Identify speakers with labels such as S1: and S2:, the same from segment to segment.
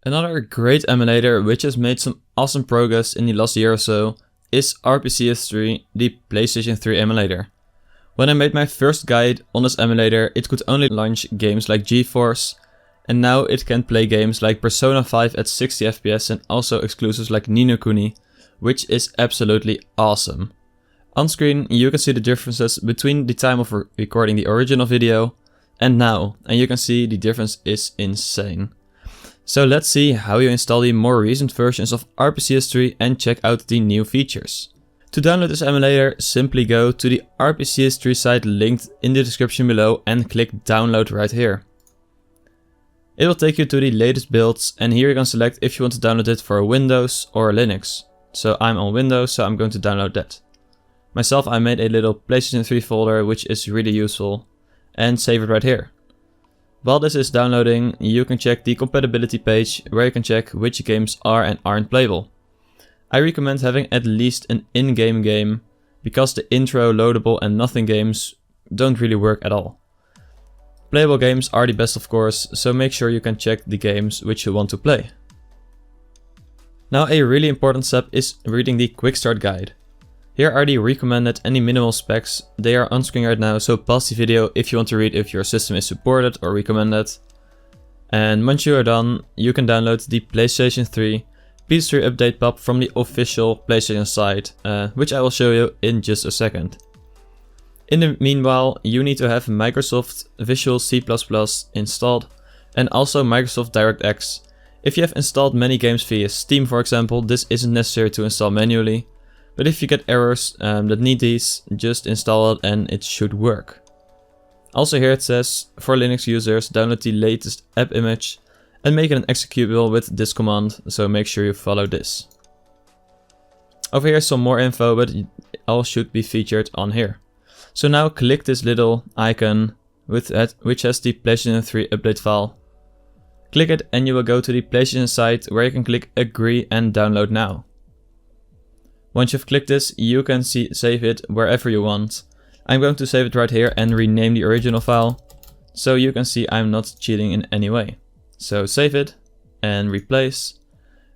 S1: Another great emulator which has made some awesome progress in the last year or so is RPCS3, the PlayStation 3 emulator. When I made my first guide on this emulator, it could only launch games like GeForce, and now it can play games like Persona 5 at 60 FPS and also exclusives like No Kuni, which is absolutely awesome. On screen you can see the differences between the time of recording the original video and now, and you can see the difference is insane. So let's see how you install the more recent versions of RPCS3 and check out the new features. To download this emulator, simply go to the RPCS3 site linked in the description below and click download right here. It will take you to the latest builds, and here you can select if you want to download it for Windows or Linux. So I'm on Windows, so I'm going to download that. Myself, I made a little PlayStation 3 folder which is really useful, and save it right here. While this is downloading, you can check the compatibility page where you can check which games are and aren't playable. I recommend having at least an in-game game, because the intro, loadable and nothing games don't really work at all. Playable games are the best of course, so make sure you can check the games which you want to play. Now a really important step is reading the quick start guide. Here are the recommended and the minimal specs. They are on screen right now, so pause the video if you want to read if your system is supported or recommended. And once you are done, you can download the PlayStation 3 PS3 update pub from the official PlayStation site, which I will show you in just a second. In the meanwhile, you need to have Microsoft Visual C++ installed and also Microsoft DirectX. If you have installed many games via Steam for example, this isn't necessary to install manually. But if you get errors that need these, just install it and it should work. Also here it says, for Linux users, download the latest app image and make it an executable with this command, so make sure you follow this. Over here is some more info, but it all should be featured on here. So now click this little icon with that, which has the PlayStation 3 update file. Click it and you will go to the PlayStation site where you can click agree and download now. Once you've clicked this, you can save it wherever you want. I'm going to save it right here and rename the original file, so you can see I'm not cheating in any way. So save it and replace,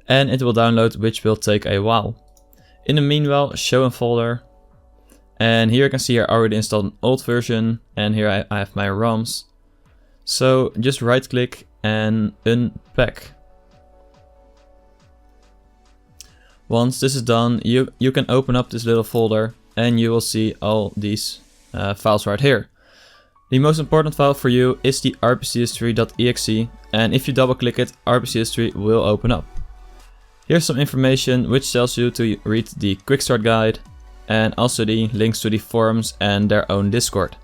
S1: and it will download, which will take a while. In the meanwhile, show in folder, and here you can see I already installed an old version, and here I have my ROMs. So just right click and unpack. Once this is done, you can open up this little folder and you will see all these files right here. The most important file for you is the rpcs3.exe, and if you double click it, RPCS3 will open up. Here's some information which tells you to read the quick start guide and also the links to the forums and their own Discord.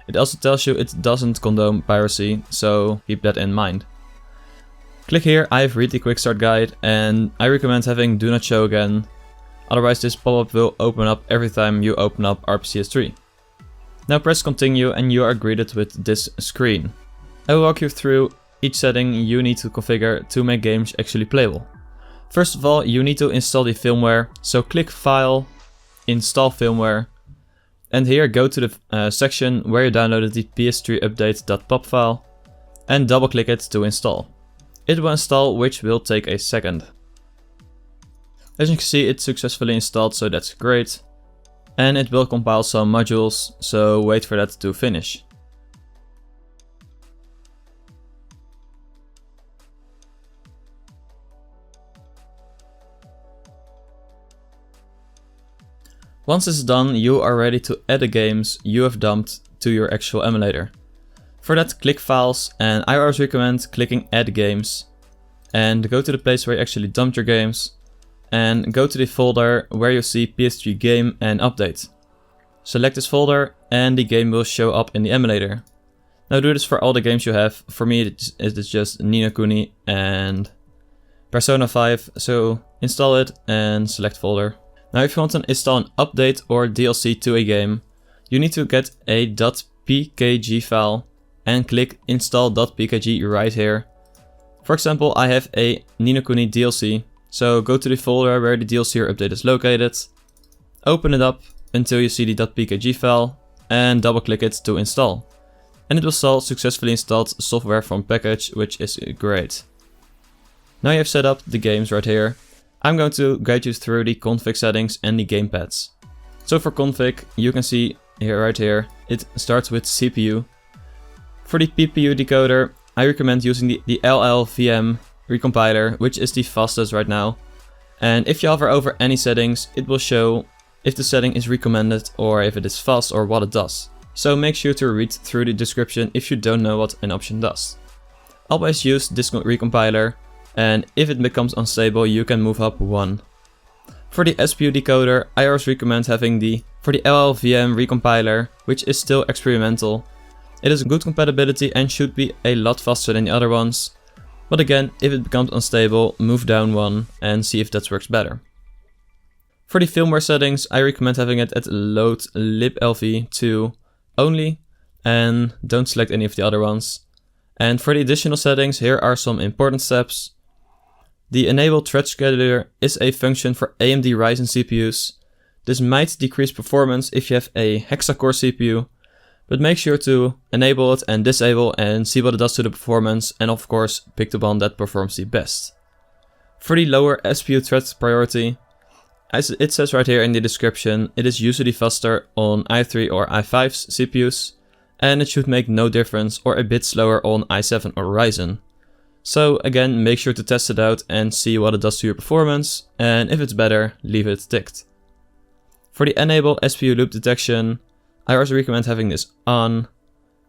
S1: It also tells you it doesn't condone piracy, so keep that in mind. Click here, I've read the quick start guide, and I recommend having do not show again, otherwise this pop-up will open up every time you open up RPCS3. Now press continue and you are greeted with this screen. I will walk you through each setting you need to configure to make games actually playable. First of all, you need to install the firmware, so click File, Install Firmware, and here go to the section where you downloaded the PS3 update.pop file and double click it to install. It will install, which will take a second. As you can see, it's successfully installed, so that's great. And it will compile some modules, so wait for that to finish. Once this is done, you are ready to add the games you have dumped to your actual emulator. For that, click Files, and I always recommend clicking Add Games. And go to the place where you actually dumped your games. And go to the folder where you see PS3 game and update. Select this folder and the game will show up in the emulator. Now do this for all the games you have. For me it is just No Kuni and Persona 5, so install it and select folder. Now if you want to install an update or DLC to a game, you need to get a .pkg file and click install.pkg right here. For example, I have a No Kuni DLC, so go to the folder where the DLC or update is located, open it up until you see the .pkg file and double click it to install. And it will successfully installed software from package, which is great. Now you have set up the games right here. I'm going to guide you through the config settings and the gamepads. So for config, you can see here, right here, it starts with CPU. For the PPU decoder, I recommend using the LLVM recompiler, which is the fastest right now. And if you hover over any settings, it will show if the setting is recommended or if it is fast or what it does. So make sure to read through the description if you don't know what an option does. Always use this recompiler, and if it becomes unstable, you can move up 1. For the SPU decoder, I always recommend having for the LLVM recompiler, which is still experimental. It is good compatibility and should be a lot faster than the other ones. But again, if it becomes unstable, move down 1 and see if that works better. For the firmware settings, I recommend having it at load liblv2 only, and don't select any of the other ones. And for the additional settings, here are some important steps. The enable thread scheduler is a function for AMD Ryzen CPUs. This might decrease performance if you have a hexa-core CPU, but make sure to enable it and disable and see what it does to the performance, and of course pick the one that performs the best. For the lower SPU thread priority, as it says right here in the description, it is usually faster on i3 or i5's CPUs, and it should make no difference or a bit slower on i7 or Ryzen. So again, make sure to test it out and see what it does to your performance, and if it's better, leave it ticked. For the enable SPU loop detection, I also recommend having this on,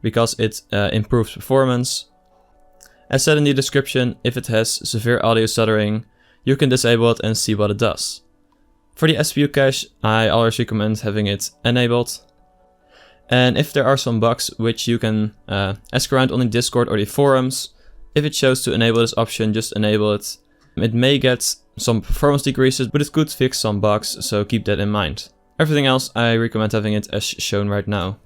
S1: because it improves performance. As said in the description, if it has severe audio stuttering, you can disable it and see what it does. For the SPU cache, I always recommend having it enabled. And if there are some bugs which you can ask around on the Discord or the forums, if it shows to enable this option, just enable it. It may get some performance decreases, but it could fix some bugs, so keep that in mind. Everything else, I recommend having it as shown right now.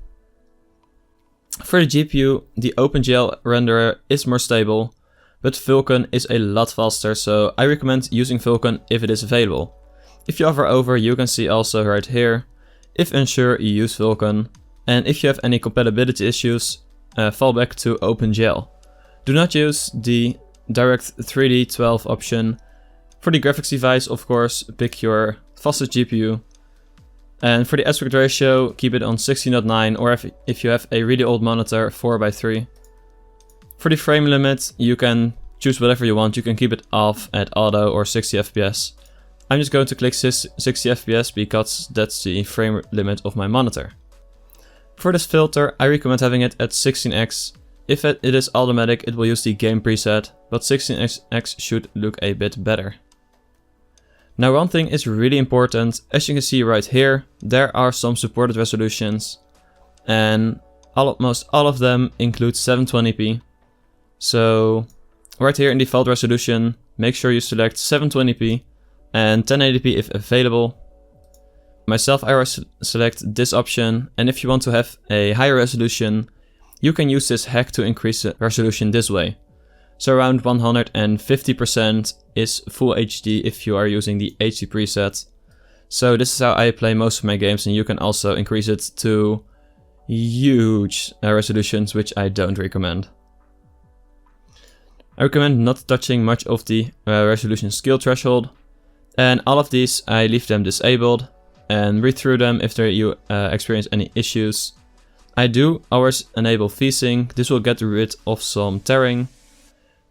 S1: For the GPU, the OpenGL renderer is more stable, but Vulkan is a lot faster, so I recommend using Vulkan if it is available. If you hover over, you can see also right here, if unsure, you use Vulkan, and if you have any compatibility issues, fall back to OpenGL. Do not use the Direct 3D 12 option. For the graphics device, of course, pick your fastest GPU. And for the aspect ratio, keep it on 16:9, or if you have a really old monitor, 4:3. For the frame limit, you can choose whatever you want. You can keep it off at auto or 60 FPS. I'm just going to click 60 FPS because that's the frame limit of my monitor. For this filter, I recommend having it at 16x. If it is automatic, it will use the game preset, but 16x should look a bit better. Now one thing is really important. As you can see right here, there are some supported resolutions, and almost all of them include 720p. So right here in default resolution, make sure you select 720p and 1080p if available. Myself, I always select this option, and if you want to have a higher resolution, you can use this hack to increase the resolution this way. So around 150% is full HD if you are using the HD preset. So this is how I play most of my games, and you can also increase it to huge resolutions, which I don't recommend. I recommend not touching much of the resolution skill threshold, and all of these I leave them disabled and read through them if you experience any issues. I do always enable VSync. This will get rid of some tearing.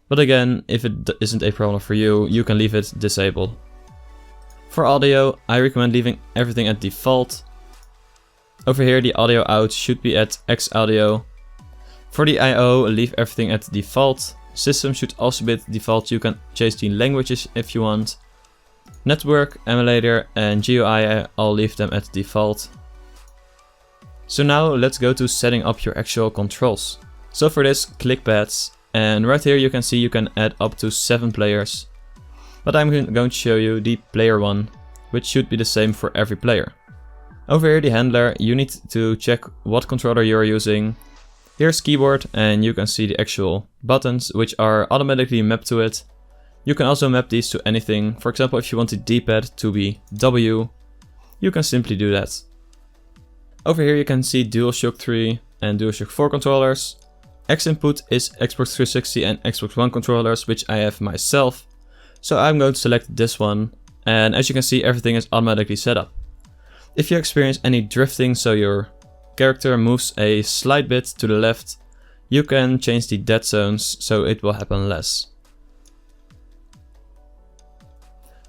S1: But again, if it isn't a problem for you, you can leave it disabled. For audio, I recommend leaving everything at default. Over here, the audio out should be at X audio. For the I/O, leave everything at default. System should also be at default. You can change the languages if you want. Network, emulator, and GUI, I'll leave them at default. So now let's go to setting up your actual controls. So for this, click pads. And right here you can see you can add up to 7 players. But I'm going to show you the player one, which should be the same for every player. Over here, the handler, you need to check what controller you're using. Here's keyboard, and you can see the actual buttons, which are automatically mapped to it. You can also map these to anything. For example, if you want the D-pad to be W, you can simply do that. Over here you can see DualShock 3 and DualShock 4 controllers. X input is Xbox 360 and Xbox One controllers, which I have myself. So I'm going to select this one, and as you can see, everything is automatically set up. If you experience any drifting, so your character moves a slight bit to the left, you can change the dead zones so it will happen less.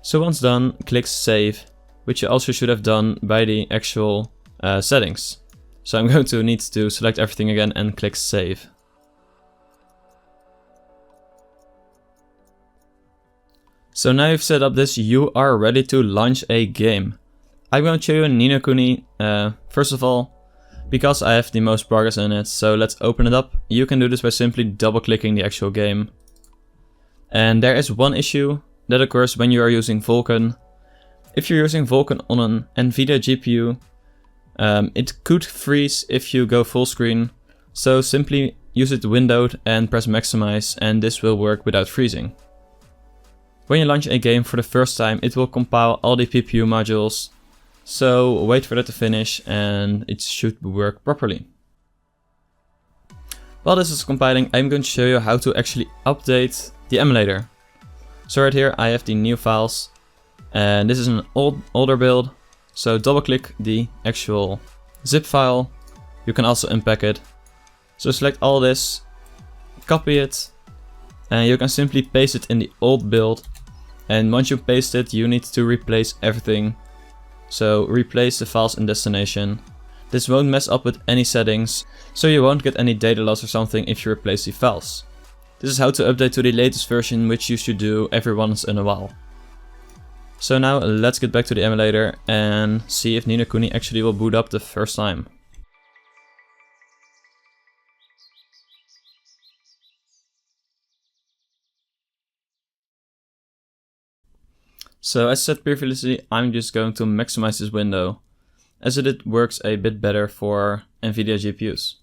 S1: So once done, click save, which you also should have done by the actual settings. So I'm going to need to select everything again and click save. So now you've set up this, you are ready to launch a game. I'm going to show you No Kuni, first of all, because I have the most progress in it. So let's open it up. You can do this by simply double clicking the actual game. And there is one issue that occurs when you are using Vulkan. If you're using Vulkan on an Nvidia GPU, it could freeze if you go full screen. So simply use it windowed and press maximize, and this will work without freezing. When you launch a game for the first time, it will compile all the PPU modules, so wait for that to finish and it should work properly. While this is compiling, I'm going to show you how to actually update the emulator. So right here I have the new files, and this is an older build, so double click the actual zip file. You can also unpack it. So select all this, copy it, and you can simply paste it in the old build. And once you paste it, you need to replace everything. So replace the files in destination. This won't mess up with any settings, so you won't get any data loss or something if you replace the files. This is how to update to the latest version, which you should do every once in a while. So now let's get back to the emulator and see if No Kuni actually will boot up the first time. So as said previously, I'm just going to maximize this window, as it works a bit better for Nvidia GPUs.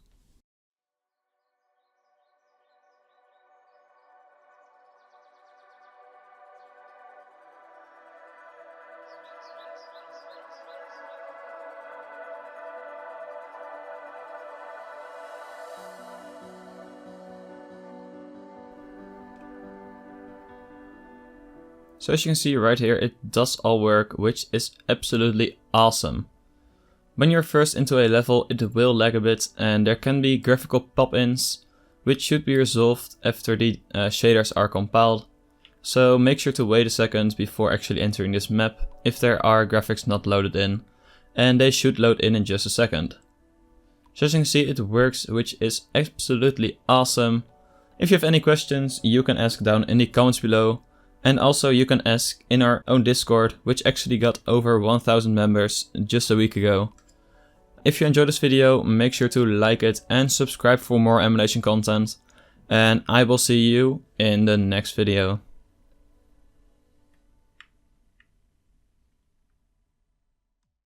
S1: So as you can see right here, it does all work, which is absolutely awesome. When you're first into a level, it will lag a bit and there can be graphical pop-ins, which should be resolved after the shaders are compiled. So make sure to wait a second before actually entering this map if there are graphics not loaded in, and they should load in just a second. So as you can see, it works, which is absolutely awesome. If you have any questions, you can ask down in the comments below. And also you can ask in our own Discord, which actually got over 1000 members just a week ago. If you enjoyed this video, make sure to like it and subscribe for more emulation content. And I will see you in the next video.